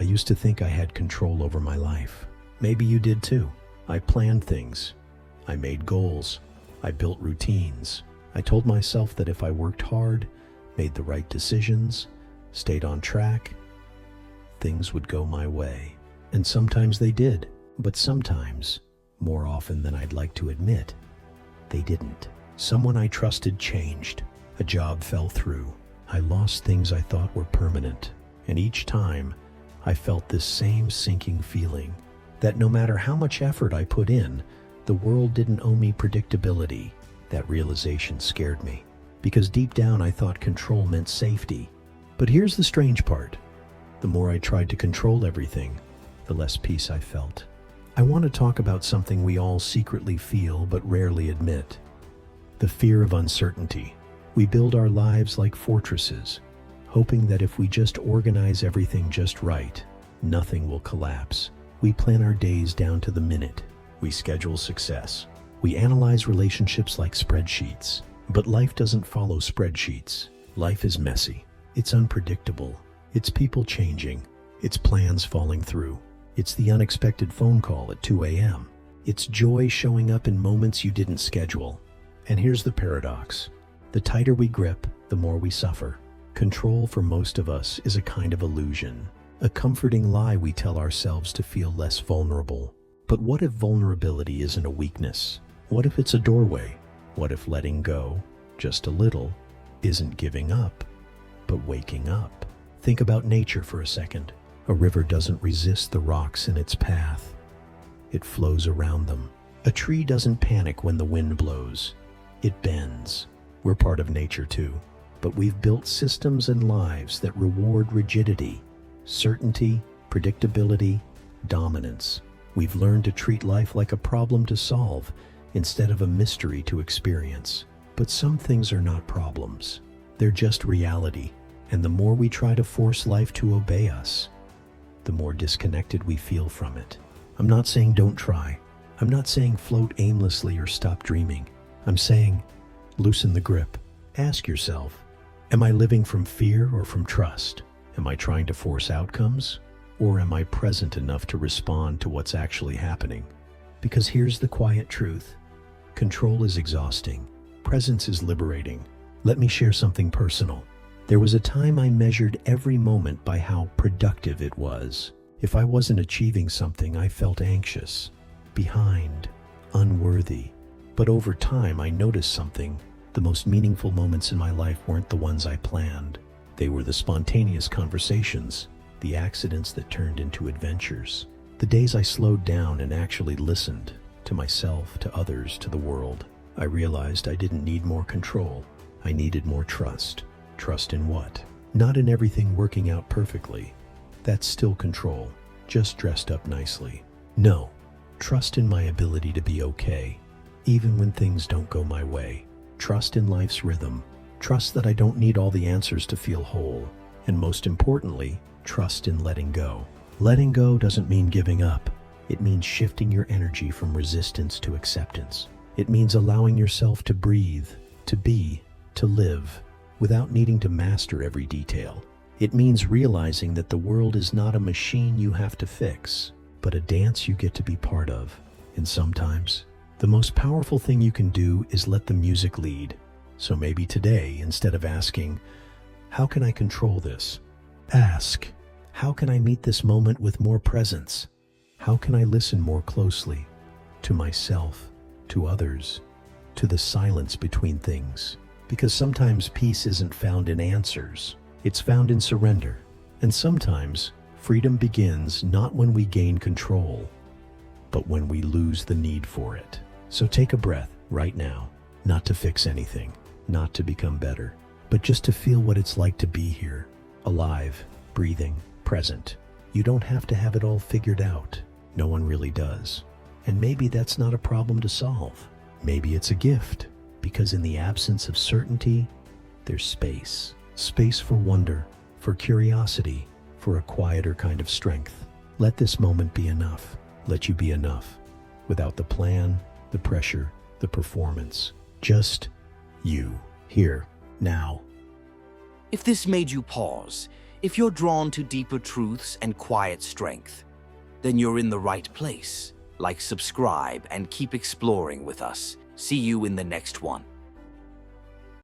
used to think I had control over my life. Maybe you did too. I planned things. I made goals. I built routines. I told myself that if I worked hard, made the right decisions, stayed on track, things would go my way. And sometimes they did, but sometimes, more often than I'd like to admit, they didn't. Someone I trusted changed. A job fell through. I lost things I thought were permanent. And each time, I felt this same sinking feeling that no matter how much effort I put in, the world didn't owe me predictability. That realization scared me, because deep down I thought control meant safety. But here's the strange part. The more I tried to control everything, the less peace I felt. I want to talk about something we all secretly feel but rarely admit. The fear of uncertainty. We build our lives like fortresses, hoping that if we just organize everything just right, nothing will collapse. We plan our days down to the minute. We schedule success. We analyze relationships like spreadsheets. But life doesn't follow spreadsheets. Life is messy. It's unpredictable. It's people changing. It's plans falling through. It's the unexpected phone call at 2 a.m. It's joy showing up in moments you didn't schedule. And here's the paradox. The tighter we grip, the more we suffer. Control for most of us is a kind of illusion, a comforting lie we tell ourselves to feel less vulnerable. But what if vulnerability isn't a weakness? What if it's a doorway? What if letting go, just a little, isn't giving up, but waking up? Think about nature for a second. A river doesn't resist the rocks in its path. It flows around them. A tree doesn't panic when the wind blows. It bends. We're part of nature too, but we've built systems and lives that reward rigidity, certainty, predictability, dominance. We've learned to treat life like a problem to solve instead of a mystery to experience. But some things are not problems. They're just reality. And the more we try to force life to obey us, the more disconnected we feel from it. I'm not saying don't try. I'm not saying float aimlessly or stop dreaming. I'm saying loosen the grip. Ask yourself, am I living from fear or from trust? Am I trying to force outcomes? Or am I present enough to respond to what's actually happening? Because here's the quiet truth. Control is exhausting. Presence is liberating. Let me share something personal. There was a time I measured every moment by how productive it was. If I wasn't achieving something, I felt anxious, behind, unworthy. But over time, I noticed something. The most meaningful moments in my life weren't the ones I planned. They were the spontaneous conversations, the accidents that turned into adventures, the days I slowed down and actually listened to myself, to others, to the world. I realized I didn't need more control. I needed more trust. Trust in what? Not in everything working out perfectly. That's still control, just dressed up nicely. No, trust in my ability to be okay, even when things don't go my way. Trust in life's rhythm. Trust that I don't need all the answers to feel whole. And most importantly, trust in letting go. Letting go doesn't mean giving up. It means shifting your energy from resistance to acceptance. It means allowing yourself to breathe, to be, to live, without needing to master every detail. It means realizing that the world is not a machine you have to fix, but a dance you get to be part of. And sometimes, the most powerful thing you can do is let the music lead. So maybe today, instead of asking, how can I control this? Ask, how can I meet this moment with more presence? How can I listen more closely to myself, to others, to the silence between things? Because sometimes peace isn't found in answers, it's found in surrender. And sometimes freedom begins not when we gain control, but when we lose the need for it. So take a breath right now, not to fix anything, not to become better, but just to feel what it's like to be here, alive, breathing, present. You don't have to have it all figured out. No one really does. And maybe that's not a problem to solve. Maybe it's a gift. Because in the absence of certainty, there's space. Space for wonder, for curiosity, for a quieter kind of strength. Let this moment be enough. Let you be enough. Without the plan, the pressure, the performance. Just you, here, now. If this made you pause, If you're drawn to deeper truths and quiet strength, then you're in the right place. Like, subscribe, and keep exploring with us. See you in the next one.